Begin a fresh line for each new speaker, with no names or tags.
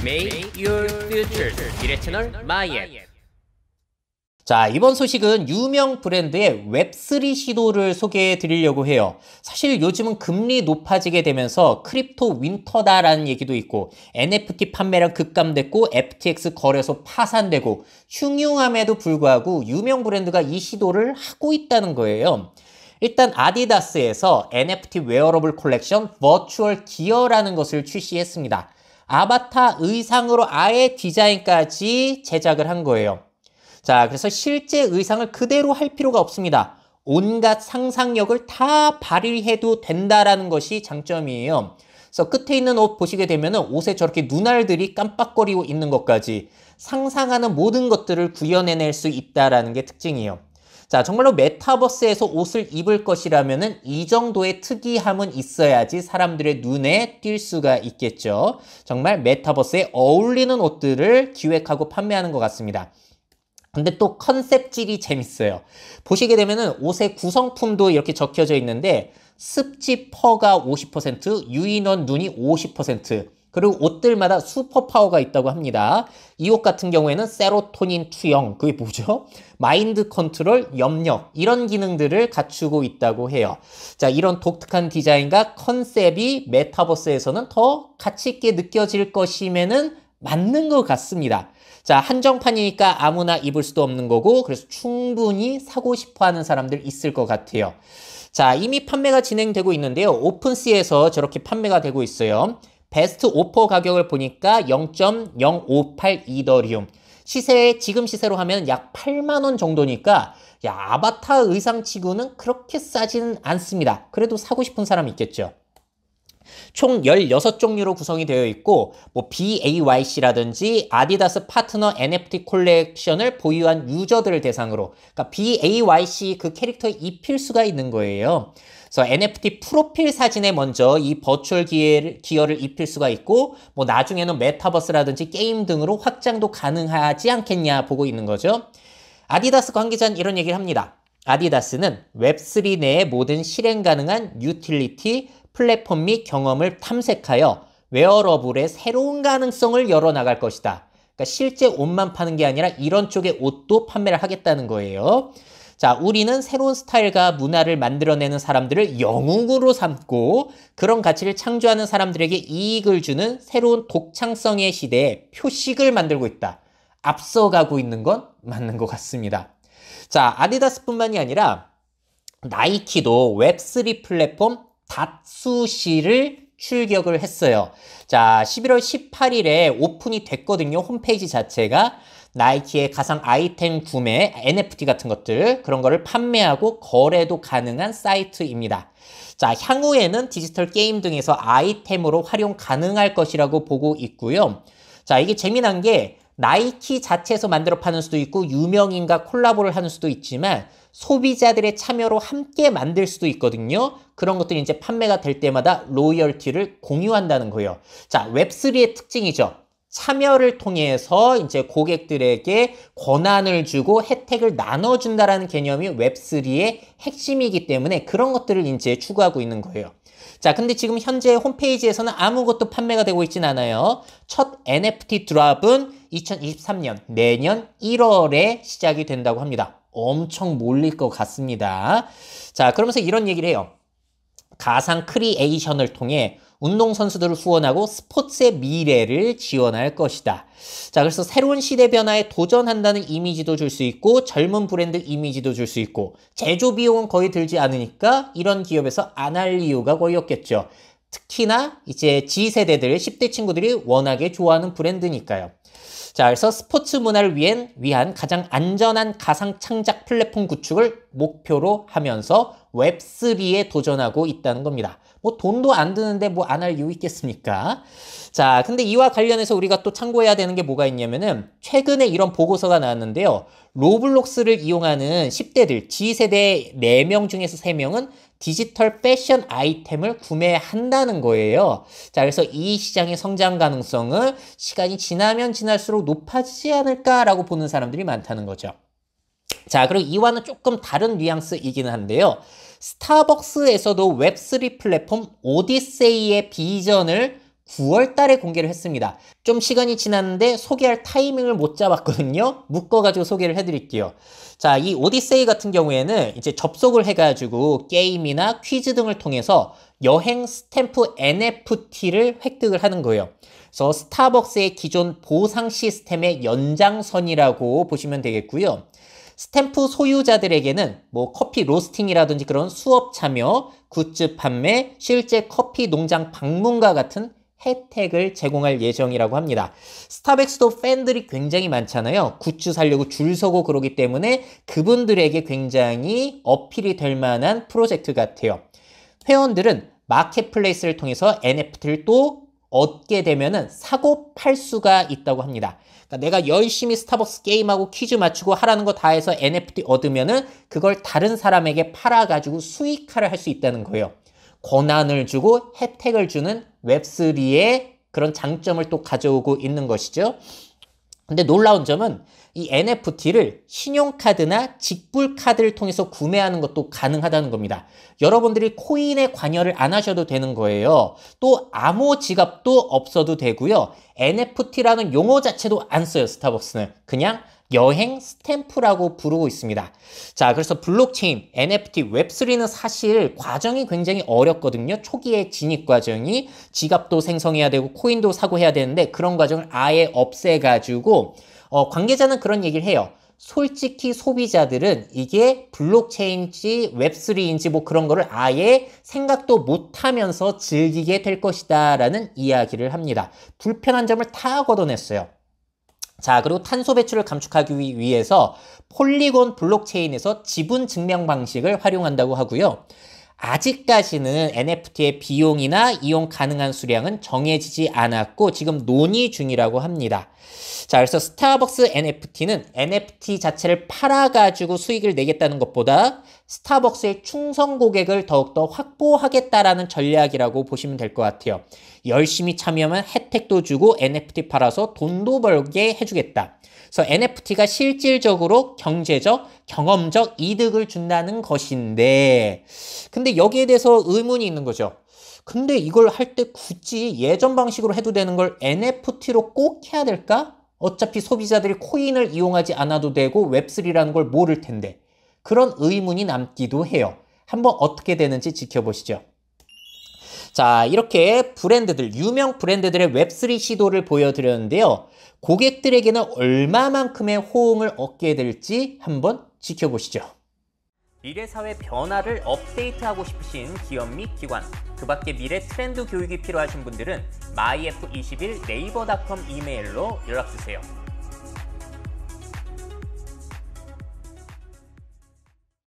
Make your future 미래 채널 마이앱.
자, 이번 소식은 유명 브랜드의 웹3 시도를 소개해 드리려고 해요. 사실 요즘은 금리 높아지게 되면서 크립토 윈터다라는 얘기도 있고 NFT 판매량 급감됐고 FTX 거래소 파산되고 흉흉함에도 불구하고 유명 브랜드가 이 시도를 하고 있다는 거예요. 일단 아디다스에서 NFT 웨어러블 콜렉션 버추얼 기어라는 것을 출시했습니다. 아바타 의상으로 아예 디자인까지 제작을 한 거예요. 자, 그래서 실제 의상을 그대로 할 필요가 없습니다. 온갖 상상력을 다 발휘해도 된다라는 것이 장점이에요. 그래서 끝에 있는 옷 보시게 되면 옷에 저렇게 눈알들이 깜빡거리고 있는 것까지 상상하는 모든 것들을 구현해낼 수 있다라는 게 특징이에요. 자, 정말로 메타버스에서 옷을 입을 것이라면 이 정도의 특이함은 있어야지 사람들의 눈에 띌 수가 있겠죠. 정말 메타버스에 어울리는 옷들을 기획하고 판매하는 것 같습니다. 근데 또 컨셉질이 재밌어요. 보시게 되면은 옷의 구성품도 이렇게 적혀져 있는데 습지 펄가 50%, 유인원 눈이 50%, 그리고 옷들마다 슈퍼 파워가 있다고 합니다. 이 옷 같은 경우에는 세로토닌 투영, 그게 뭐죠? 마인드 컨트롤, 염력, 이런 기능들을 갖추고 있다고 해요. 자, 이런 독특한 디자인과 컨셉이 메타버스에서는 더 가치 있게 느껴질 것이면은 맞는 것 같습니다. 자, 한정판이니까 아무나 입을 수도 없는 거고, 그래서 충분히 사고 싶어 하는 사람들 있을 것 같아요. 자, 이미 판매가 진행되고 있는데요. 오픈시에서 저렇게 판매가 되고 있어요. 베스트 오퍼 가격을 보니까 0.058 이더리움. 지금 시세로 하면 약 8만 원 정도니까, 야, 아바타 의상 치고는 그렇게 싸지는 않습니다. 그래도 사고 싶은 사람 있겠죠. 총 16종류로 구성이 되어 있고 BAYC라든지 아디다스 파트너 NFT 콜렉션을 보유한 유저들을 대상으로, 그러니까 BAYC 그 캐릭터에 입힐 수가 있는 거예요. 그래서 NFT 프로필 사진에 먼저 이 버추얼 기어를 입힐 수가 있고 나중에는 메타버스라든지 게임 등으로 확장도 가능하지 않겠냐 보고 있는 거죠. 아디다스 관계자는 이런 얘기를 합니다. 아디다스는 웹3 내의 모든 실행 가능한 유틸리티, 플랫폼 및 경험을 탐색하여 웨어러블의 새로운 가능성을 열어나갈 것이다. 그러니까 실제 옷만 파는 게 아니라 이런 쪽의 옷도 판매를 하겠다는 거예요. 자, 우리는 새로운 스타일과 문화를 만들어내는 사람들을 영웅으로 삼고 그런 가치를 창조하는 사람들에게 이익을 주는 새로운 독창성의 시대에 표식을 만들고 있다. 앞서가고 있는 건 맞는 것 같습니다. 자, 아디다스뿐만이 아니라 나이키도 웹3 플랫폼 닷수시를 출격을 했어요. 자, 11월 18일에 오픈이 됐거든요. 홈페이지 자체가. 나이키의 가상 아이템 구매, NFT 같은 것들, 그런 거를 판매하고 거래도 가능한 사이트입니다. 자, 향후에는 디지털 게임 등에서 아이템으로 활용 가능할 것이라고 보고 있고요. 자, 이게 재미난 게 나이키 자체에서 만들어 파는 수도 있고 유명인과 콜라보를 하는 수도 있지만 소비자들의 참여로 함께 만들 수도 있거든요. 그런 것들이 이제 판매가 될 때마다 로열티를 공유한다는 거예요. 자, 웹3의 특징이죠. 참여를 통해서 이제 고객들에게 권한을 주고 혜택을 나눠준다라는 개념이 웹3의 핵심이기 때문에 그런 것들을 이제 추구하고 있는 거예요. 자, 근데 지금 현재 홈페이지에서는 아무것도 판매가 되고 있진 않아요. 첫 NFT 드랍은 2023년 내년 1월에 시작이 된다고 합니다. 엄청 몰릴 것 같습니다. 자, 그러면서 이런 얘기를 해요. 가상 크리에이션을 통해 운동선수들을 후원하고 스포츠의 미래를 지원할 것이다. 자, 그래서 새로운 시대 변화에 도전한다는 이미지도 줄 수 있고 젊은 브랜드 이미지도 줄 수 있고 제조 비용은 거의 들지 않으니까 이런 기업에서 안 할 이유가 거의 없겠죠. 특히나 이제 G세대들, 10대 친구들이 워낙에 좋아하는 브랜드니까요. 자, 그래서 스포츠 문화를 위한 가장 안전한 가상 창작 플랫폼 구축을 목표로 하면서 웹3에 도전하고 있다는 겁니다. 돈도 안 드는데 안 할 이유 있겠습니까? 자, 근데 이와 관련해서 우리가 또 참고해야 되는 게 뭐가 있냐면은 최근에 이런 보고서가 나왔는데요. 로블록스를 이용하는 10대들, G세대 4명 중에서 3명은 디지털 패션 아이템을 구매한다는 거예요. 자, 그래서 이 시장의 성장 가능성은 시간이 지나면 지날수록 높아지지 않을까라고 보는 사람들이 많다는 거죠. 자, 그리고 이와는 조금 다른 뉘앙스이기는 한데요. 스타벅스에서도 웹3 플랫폼 오디세이의 비전을 9월 달에 공개를 했습니다. 좀 시간이 지났는데 소개할 타이밍을 못 잡았거든요. 묶어가지고 소개를 해드릴게요. 자, 이 오디세이 같은 경우에는 이제 접속을 해가지고 게임이나 퀴즈 등을 통해서 여행 스탬프 NFT를 획득을 하는 거예요. 그래서 스타벅스의 기존 보상 시스템의 연장선이라고 보시면 되겠고요. 스탬프 소유자들에게는 뭐 커피 로스팅이라든지 그런 수업 참여, 굿즈 판매, 실제 커피 농장 방문과 같은 혜택을 제공할 예정이라고 합니다. 스타벅스도 팬들이 굉장히 많잖아요. 굿즈 사려고 줄 서고 그러기 때문에 그분들에게 굉장히 어필이 될 만한 프로젝트 같아요. 회원들은 마켓플레이스를 통해서 NFT를 또 얻게 되면은 사고 팔 수가 있다고 합니다. 그러니까 내가 열심히 스타벅스 게임하고 퀴즈 맞추고 하라는 거 다 해서 NFT 얻으면은 그걸 다른 사람에게 팔아가지고 수익화를 할 수 있다는 거예요. 권한을 주고 혜택을 주는 웹3의 그런 장점을 또 가져오고 있는 것이죠. 근데 놀라운 점은 이 NFT를 신용카드나 직불카드를 통해서 구매하는 것도 가능하다는 겁니다. 여러분들이 코인에 관여를 안 하셔도 되는 거예요. 또 암호 지갑도 없어도 되고요. NFT라는 용어 자체도 안 써요, 스타벅스는. 그냥 여행 스탬프라고 부르고 있습니다. 자, 그래서 블록체인, NFT, 웹3는 사실 과정이 굉장히 어렵거든요. 초기의 진입 과정이 지갑도 생성해야 되고 코인도 사고 해야 되는데 그런 과정을 아예 없애가지고 관계자는 그런 얘기를 해요. 솔직히 소비자들은 이게 블록체인인지 웹3인지 뭐 그런 거를 아예 생각도 못하면서 즐기게 될 것이다 라는 이야기를 합니다. 불편한 점을 다 걷어냈어요. 자, 그리고 탄소 배출을 감축하기 위해서 폴리곤 블록체인에서 지분 증명 방식을 활용한다고 하고요. 아직까지는 NFT의 비용이나 이용 가능한 수량은 정해지지 않았고 지금 논의 중이라고 합니다. 자, 그래서 스타벅스 NFT는 NFT 자체를 팔아가지고 수익을 내겠다는 것보다 스타벅스의 충성 고객을 더욱더 확보하겠다라는 전략이라고 보시면 될 것 같아요. 열심히 참여하면 혜택도 주고 NFT 팔아서 돈도 벌게 해주겠다. 그래서 NFT가 실질적으로 경제적, 경험적 이득을 준다는 것인데 근데 여기에 대해서 의문이 있는 거죠. 근데 이걸 할 때 굳이 예전 방식으로 해도 되는 걸 NFT로 꼭 해야 될까? 어차피 소비자들이 코인을 이용하지 않아도 되고 웹3라는 걸 모를 텐데 그런 의문이 남기도 해요. 한번 어떻게 되는지 지켜보시죠. 자, 이렇게 브랜드들, 유명 브랜드들의 웹3 시도를 보여드렸는데요. 고객들에게는 얼마만큼의 호응을 얻게 될지 한번 지켜보시죠.
미래 사회 변화를 업데이트하고 싶으신 기업 및 기관, 그 밖에 미래 트렌드 교육이 필요하신 분들은 myf21 네이버닷컴 이메일로 연락주세요.